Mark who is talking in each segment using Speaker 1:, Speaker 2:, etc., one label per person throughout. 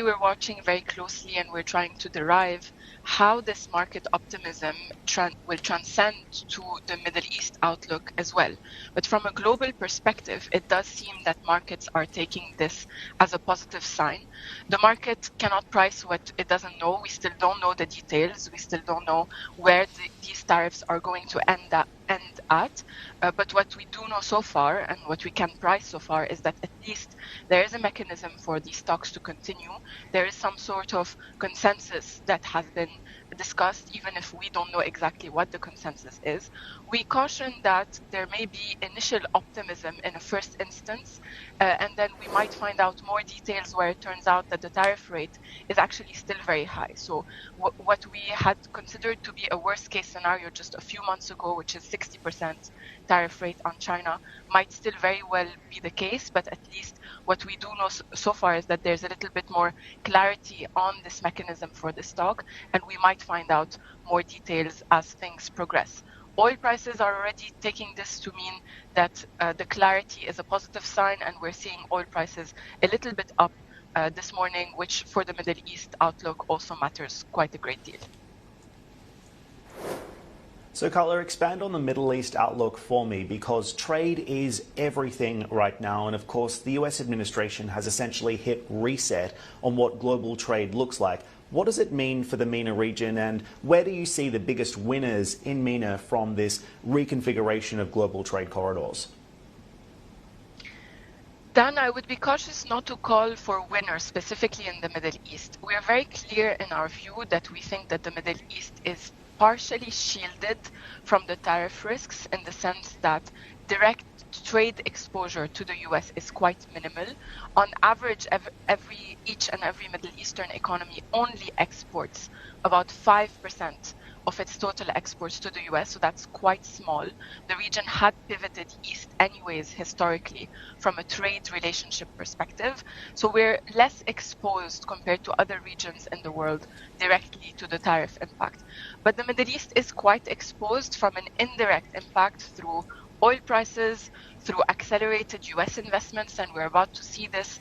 Speaker 1: we're watching very closely and we're trying to derive how this market optimism will transcend to the Middle East outlook as well. But from a global perspective, it does seem that markets are taking this as a positive sign. The market cannot price what it doesn't know. We still don't know the details. We still don't know where these tariffs are going to end at. But what we do know so far and what we can price so far is that at least there is a mechanism for these talks to continue. There is some sort of consensus that has been discussed, even if we don't know exactly what the consensus is. We caution that there may be initial optimism in a first instance, and then we might find out more details where it turns out that the tariff rate is actually still very high. So what we had considered to be a worst case scenario just a few months ago, which is 60% tariff rate on China, might still very well be the case, but at least what we do know so far is that there's a little bit more clarity on this mechanism for this talk, and we might find out more details as things progress. Oil prices are already taking this to mean that the clarity is a positive sign, and we're seeing oil prices a little bit up this morning, which for the Middle East outlook also matters quite a great deal.
Speaker 2: So, Carla, expand on the Middle East outlook for me, because trade is everything right now. And of course, the US administration has essentially hit reset on what global trade looks like. What does it mean for the MENA region, and where do you see the biggest winners in MENA from this reconfiguration of global trade corridors?
Speaker 1: Dan, I would be cautious not to call for winners specifically in the Middle East. We are very clear in our view that we think that the Middle East is partially shielded from the tariff risks, in the sense that direct trade exposure to the US is quite minimal. On average, each and every Middle Eastern economy only exports about 5% of its total exports to the US, so that's quite small. The region had pivoted east anyways historically from a trade relationship perspective, so we're less exposed compared to other regions in the world directly to the tariff impact. But the Middle East is quite exposed from an indirect impact through oil prices, through accelerated US investments, and we're about to see this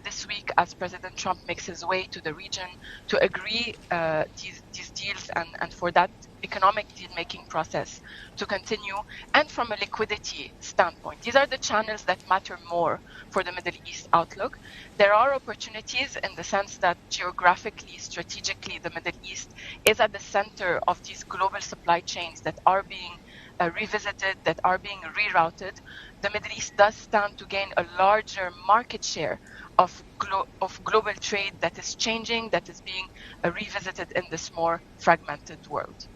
Speaker 1: this week as President Trump makes his way to the region to agree these deals and for that economic deal-making process to continue. And from a liquidity standpoint, these are the channels that matter more for the Middle East outlook. There are opportunities in the sense that geographically, strategically, the Middle East is at the center of these global supply chains that are being revisited, that are being rerouted. The Middle East does stand to gain a larger market share of global trade that is changing, that is being revisited in this more fragmented world.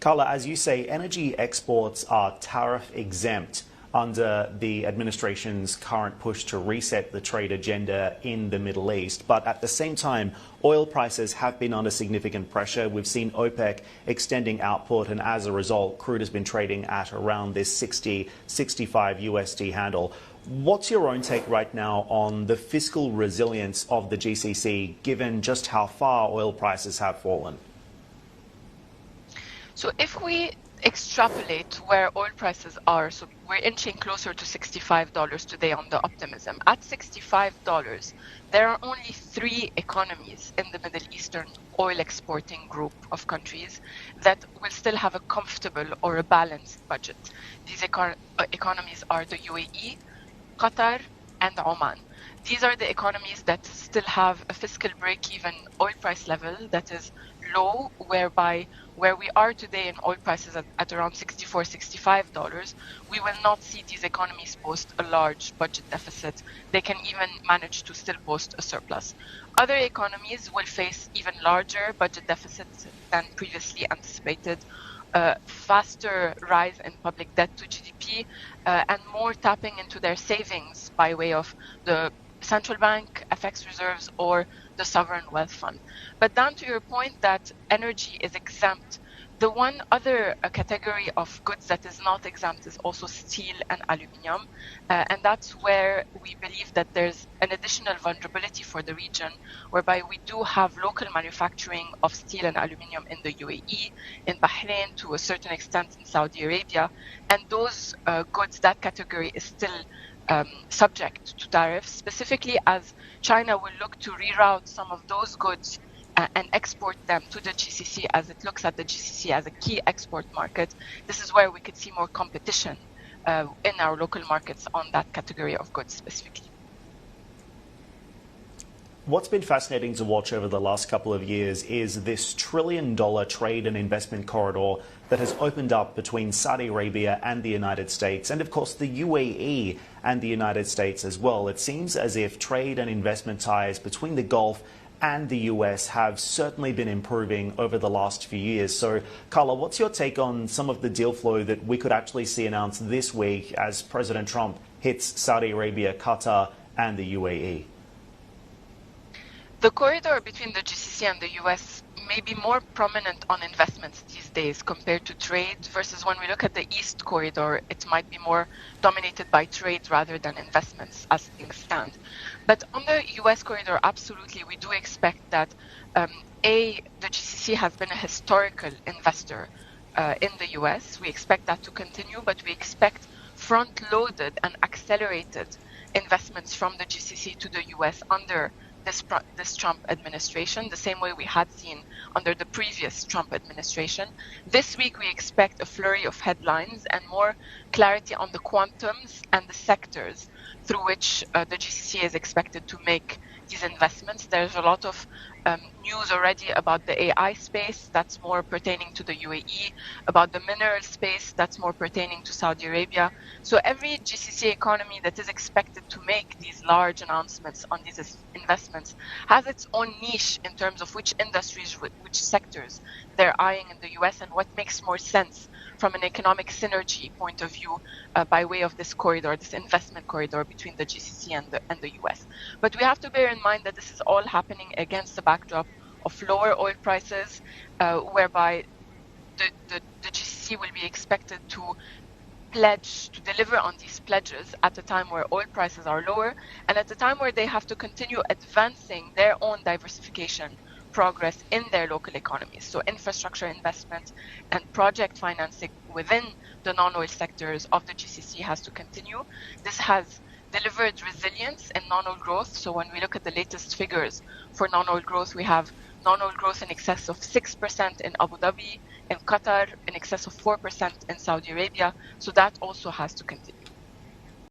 Speaker 2: Carla, as you say, energy exports are tariff exempt under the administration's current push to reset the trade agenda in the Middle East. But at the same time, oil prices have been under significant pressure. We've seen OPEC extending output, and as a result, crude has been trading at around this 60, 65 USD handle. What's your own take right now on the fiscal resilience of the GCC, given just how far oil prices have fallen?
Speaker 1: So if we extrapolate where oil prices are, so we're inching closer to $65 today on the optimism. At $65, there are only 3 economies in the Middle Eastern oil exporting group of countries that will still have a comfortable or a balanced budget. These economies are the UAE, Qatar, and Oman. These are the economies that still have a fiscal break-even oil price level that is low, whereby where we are today in oil prices at around $64, $65, we will not see these economies post a large budget deficit. They can even manage to still post a surplus. Other economies will face even larger budget deficits than previously anticipated, faster rise in public debt to GDP, and more tapping into their savings by way of the central bank, FX reserves, or the sovereign wealth fund. But down to your point that energy is exempt, the one other category of goods that is not exempt is also steel and aluminium. And that's where we believe that there's an additional vulnerability for the region, whereby we do have local manufacturing of steel and aluminium in the UAE, in Bahrain, to a certain extent in Saudi Arabia. And those goods, that category is still subject to tariffs, specifically as China will look to reroute some of those goods and export them to the GCC, as it looks at the GCC as a key export market. This is where we could see more competition in our local markets on that category of goods specifically.
Speaker 2: What's been fascinating to watch over the last couple of years is this $1 trillion trade and investment corridor that has opened up between Saudi Arabia and the United States, and of course the UAE and the United States as well. It seems as if trade and investment ties between the Gulf and the US have certainly been improving over the last few years. So, Carla, what's your take on some of the deal flow that we could actually see announced this week as President Trump hits Saudi Arabia, Qatar, and the UAE?
Speaker 1: The corridor between the GCC and the US may be more prominent on investments these days compared to trade, versus when we look at the East corridor, it might be more dominated by trade rather than investments as things stand. But on the US corridor, absolutely, we do expect that, the GCC has been a historical investor in the US. We expect that to continue, but we expect front-loaded and accelerated investments from the GCC to the US under this Trump administration, the same way we had seen under the previous Trump administration. This week, we expect a flurry of headlines and more clarity on the quantums and the sectors through which the GCC is expected to make these investments. There's a lot of news already about the AI space that's more pertaining to the UAE, about the mineral space that's more pertaining to Saudi Arabia. So every GCC economy that is expected to make these large announcements on these investments has its own niche in terms of which industries, which sectors they're eyeing in the US, and what makes more sense from an economic synergy point of view by way of this corridor, this investment corridor between the GCC and the US. But we have to bear in mind that this is all happening against the backdrop of lower oil prices, whereby the GCC will be expected to deliver on these pledges at a time where oil prices are lower and at a time where they have to continue advancing their own diversification progress in their local economies. So infrastructure investment and project financing within the non-oil sectors of the GCC has to continue. This has delivered resilience in non-oil growth. So when we look at the latest figures for non-oil growth, we have non-oil growth in excess of 6% in Abu Dhabi, in Qatar, in excess of 4% in Saudi Arabia. So that also has to continue.